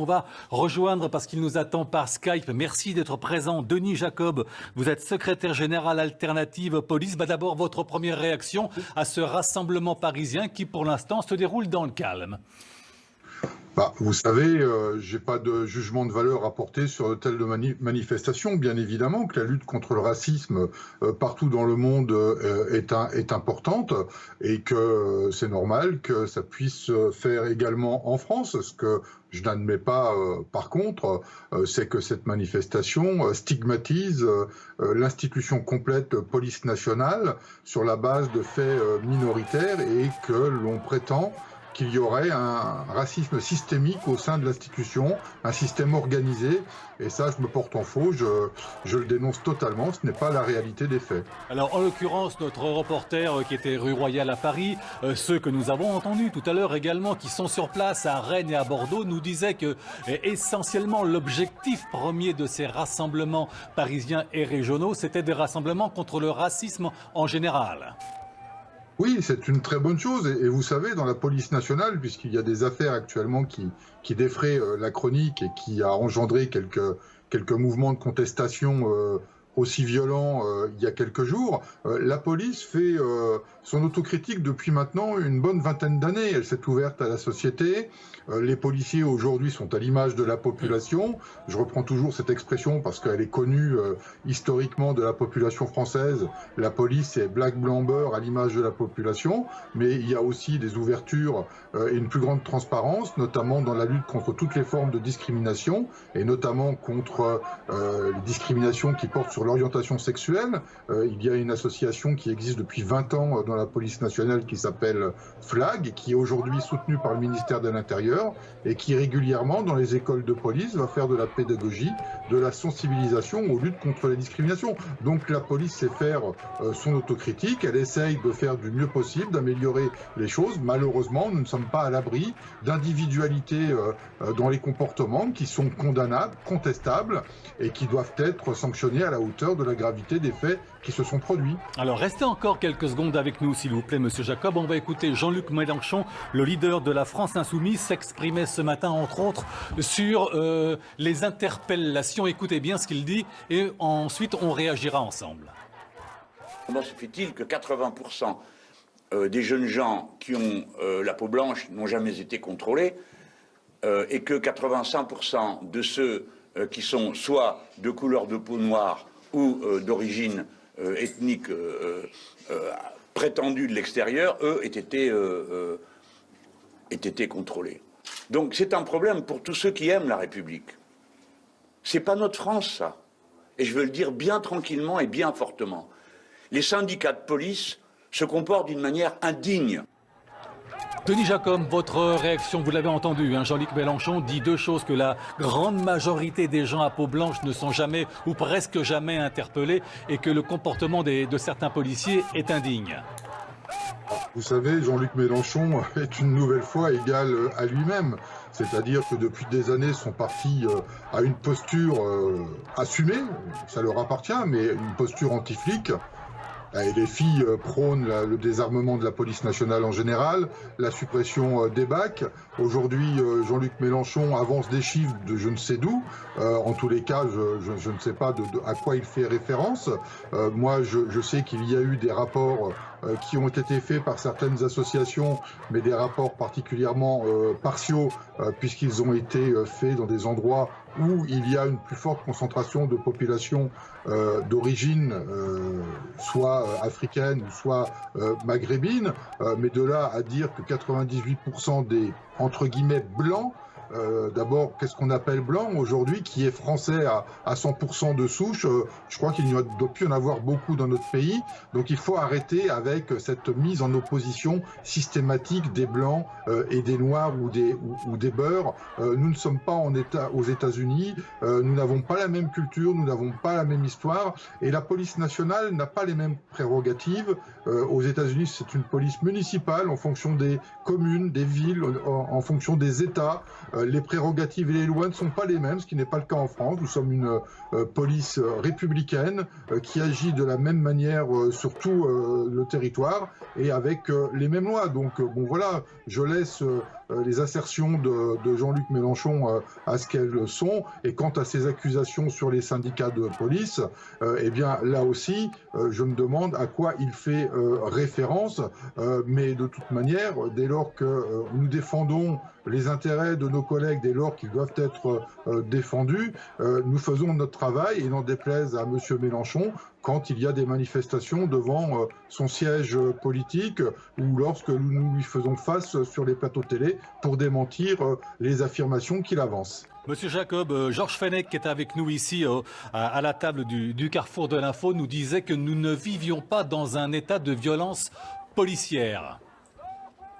On va rejoindre, parce qu'il nous attend par Skype, merci d'être présent, Denis Jacob, vous êtes secrétaire général Alternative Police. D'abord, votre première réaction à ce rassemblement parisien qui, pour l'instant, se déroule dans le calme. Vous savez, je n'ai pas de jugement de valeur à porter sur de telles manifestations. Bien évidemment que la lutte contre le racisme partout dans le monde est importante et que c'est normal que ça puisse se faire également en France. Ce que je n'admets pas, par contre, c'est que cette manifestation stigmatise l'institution complète police nationale sur la base de faits minoritaires et que l'on prétend qu'il y aurait un racisme systémique au sein de l'institution, un système organisé, et ça je me porte en faux, je le dénonce totalement, ce n'est pas la réalité des faits. Alors en l'occurrence, notre reporter qui était rue Royale à Paris, ceux que nous avons entendus tout à l'heure également, qui sont sur place à Rennes et à Bordeaux, nous disaient que essentiellement l'objectif premier de ces rassemblements parisiens et régionaux, c'était des rassemblements contre le racisme en général. Oui, c'est une très bonne chose. Et vous savez, dans la police nationale, puisqu'il y a des affaires actuellement qui défraient la chronique et qui a engendré quelques mouvements de contestation aussi violents il y a quelques jours, la police fait son autocritique depuis maintenant une bonne vingtaine d'années. Elle s'est ouverte à la société. Les policiers aujourd'hui sont à l'image de la population. Je reprends toujours cette expression parce qu'elle est connue historiquement de la population française. La police est black, blanc, beurre à l'image de la population, mais il y a aussi des ouvertures et une plus grande transparence, notamment dans la lutte contre toutes les formes de discrimination et notamment contre les discriminations qui portent sur l'orientation sexuelle. Il y a une association qui existe depuis 20 ans dans la police nationale qui s'appelle FLAG, qui est aujourd'hui soutenue par le ministère de l'Intérieur et qui régulièrement dans les écoles de police va faire de la pédagogie, de la sensibilisation aux luttes contre les discriminations. Donc la police sait faire son autocritique, elle essaye de faire du mieux possible, d'améliorer les choses. Malheureusement, nous ne sommes pas à l'abri d'individualités dans les comportements qui sont condamnables, contestables et qui doivent être sanctionnés à la hauteur de la gravité des faits qui se sont produits. Alors restez encore quelques secondes avec nous s'il vous plaît monsieur Jacob. On va écouter Jean-Luc Mélenchon, le leader de la France Insoumise, s'exprimer ce matin entre autres sur les interpellations. Écoutez bien ce qu'il dit et ensuite on réagira ensemble. Comment se fait-il que 80% des jeunes gens qui ont la peau blanche n'ont jamais été contrôlés et que 85% de ceux qui sont soit de couleur de peau noire ou d'origine ethnique prétendue de l'extérieur, eux, aient été contrôlés. Donc c'est un problème pour tous ceux qui aiment la République. C'est pas notre France, ça. Et je veux le dire bien tranquillement et bien fortement. Les syndicats de police se comportent d'une manière indigne. Denis Jacob, votre réaction, vous l'avez entendu, hein, Jean-Luc Mélenchon dit deux choses, que la grande majorité des gens à peau blanche ne sont jamais ou presque jamais interpellés et que le comportement de certains policiers est indigne. Vous savez, Jean-Luc Mélenchon est une nouvelle fois égal à lui-même. C'est-à-dire que depuis des années, son parti a une posture assumée, ça leur appartient, mais une posture anti-flic. Et les filles prônent le désarmement de la police nationale en général, la suppression des BAC. Aujourd'hui, Jean-Luc Mélenchon avance des chiffres de je ne sais d'où. En tous les cas, je ne sais pas à quoi il fait référence. Moi, je sais qu'il y a eu des rapports qui ont été faits par certaines associations, mais des rapports particulièrement partiaux, puisqu'ils ont été faits dans des endroits où il y a une plus forte concentration de population d'origine, soit africaine ou soit maghrébine, mais de là à dire que 98% des, entre guillemets, blancs, d'abord, qu'est-ce qu'on appelle blanc aujourd'hui, qui est français à 100% de souche? Je crois qu'il ne doit plus en avoir beaucoup dans notre pays. Donc il faut arrêter avec cette mise en opposition systématique des blancs et des noirs ou des beurs. Nous ne sommes pas aux États-Unis, nous n'avons pas la même culture, nous n'avons pas la même histoire, et la police nationale n'a pas les mêmes prérogatives. Aux États-Unis, c'est une police municipale en fonction des communes, des villes, en fonction des États. Les prérogatives et les lois ne sont pas les mêmes, ce qui n'est pas le cas en France. Nous sommes une police républicaine qui agit de la même manière sur tout le territoire et avec les mêmes lois. Donc bon voilà, je laisse les assertions de Jean-Luc Mélenchon à ce qu'elles sont. Et quant à ces accusations sur les syndicats de police, eh bien là aussi, je me demande à quoi il fait référence. Mais de toute manière, dès lors que nous défendons les intérêts de nos collègues, dès lors qu'ils doivent être défendus, nous faisons notre travail et n'en déplaise à M. Mélenchon, quand il y a des manifestations devant son siège politique ou lorsque nous lui faisons face sur les plateaux télé pour démentir les affirmations qu'il avance. Monsieur Jacob, Georges Fenech, qui est avec nous ici à la table du Carrefour de l'Info, nous disait que nous ne vivions pas dans un état de violence policière.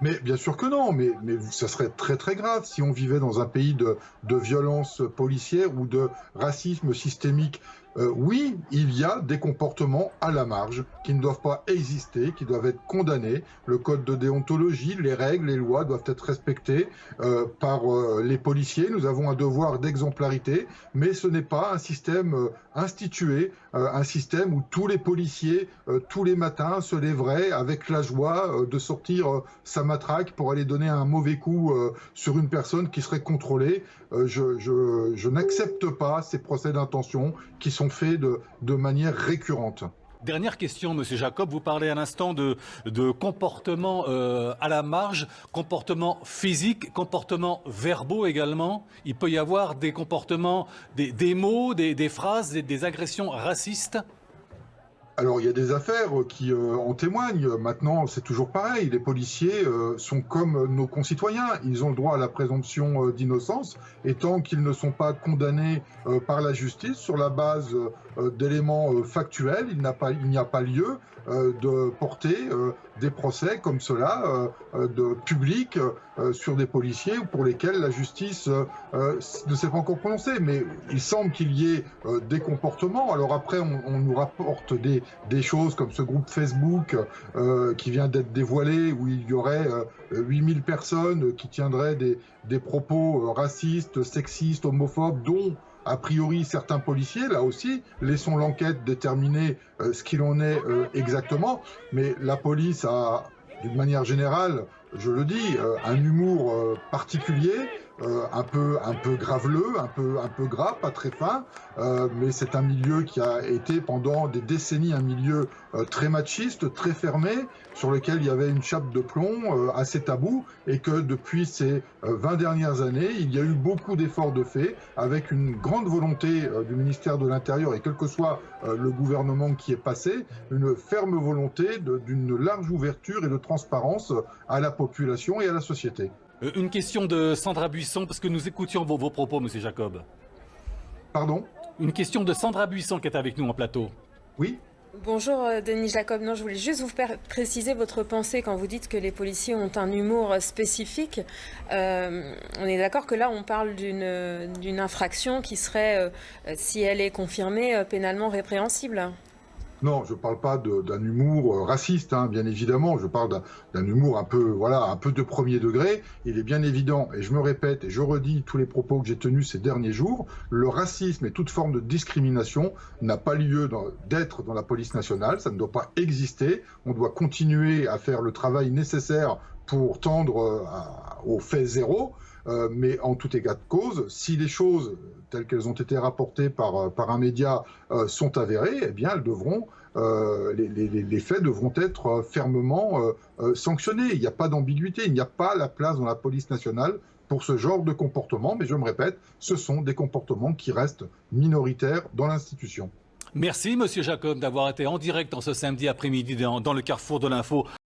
Mais bien sûr que non, mais ça serait très très grave si on vivait dans un pays de violence policière ou de racisme systémique. Oui, il y a des comportements à la marge qui ne doivent pas exister, qui doivent être condamnés. Le code de déontologie, les règles, les lois doivent être respectées par les policiers. Nous avons un devoir d'exemplarité, mais ce n'est pas un système institué, un système où tous les policiers, tous les matins, se lèveraient avec la joie de sortir sa matraque pour aller donner un mauvais coup sur une personne qui serait contrôlée. Je n'accepte pas ces procès d'intention qui sont faits de manière récurrente. Dernière question, Monsieur Jacob. Vous parlez à l'instant de comportements à la marge, comportements physiques, comportements verbaux également. Il peut y avoir des comportements, des mots, des phrases, des agressions racistes. Alors, il y a des affaires qui en témoignent. Maintenant, c'est toujours pareil. Les policiers sont comme nos concitoyens. Ils ont le droit à la présomption d'innocence. Et tant qu'ils ne sont pas condamnés par la justice sur la base d'éléments factuels, il n'y a pas lieu de porter des procès comme cela, de public, sur des policiers pour lesquels la justice ne s'est pas encore prononcée. Mais il semble qu'il y ait des comportements. Alors après, on nous rapporte des choses comme ce groupe Facebook qui vient d'être dévoilé, où il y aurait 8000 personnes qui tiendraient des propos racistes, sexistes, homophobes, dont a priori certains policiers. Là aussi, laissons l'enquête déterminer ce qu'il en est exactement. Mais la police a, d'une manière générale, je le dis, un humour particulier, un peu graveleux, un peu gras, pas très fin, mais c'est un milieu qui a été pendant des décennies un milieu très machiste, très fermé, sur lequel il y avait une chape de plomb assez tabou, et que depuis ces 20 dernières années, il y a eu beaucoup d'efforts de fait, avec une grande volonté du ministère de l'Intérieur, et quel que soit le gouvernement qui est passé, une ferme volonté d'une large ouverture et de transparence à la population et à la société. Une question de Sandra Buisson, parce que nous écoutions vos propos, Monsieur Jacob. Pardon ? Une question de Sandra Buisson qui est avec nous en plateau. Oui ? Bonjour Denis Jacob, non, je voulais juste vous préciser votre pensée quand vous dites que les policiers ont un humour spécifique. On est d'accord que là on parle d'une infraction qui serait, si elle est confirmée, pénalement répréhensible. Non, je ne parle pas d'un humour raciste, hein, bien évidemment. Je parle d'un humour un peu de premier degré. Il est bien évident, et je me répète et je redis tous les propos que j'ai tenus ces derniers jours, le racisme et toute forme de discrimination n'a pas lieu d'être dans la police nationale. Ça ne doit pas exister. On doit continuer à faire le travail nécessaire pour tendre au fait zéro. Mais en tout état de cause, si les choses telles qu'elles ont été rapportées par un média sont avérées, eh bien elles devront, les faits devront être fermement sanctionnés. Il n'y a pas d'ambiguïté, il n'y a pas la place dans la police nationale pour ce genre de comportement. Mais je me répète, ce sont des comportements qui restent minoritaires dans l'institution. Merci Monsieur Jacob d'avoir été en direct en ce samedi après-midi dans le Carrefour de l'Info.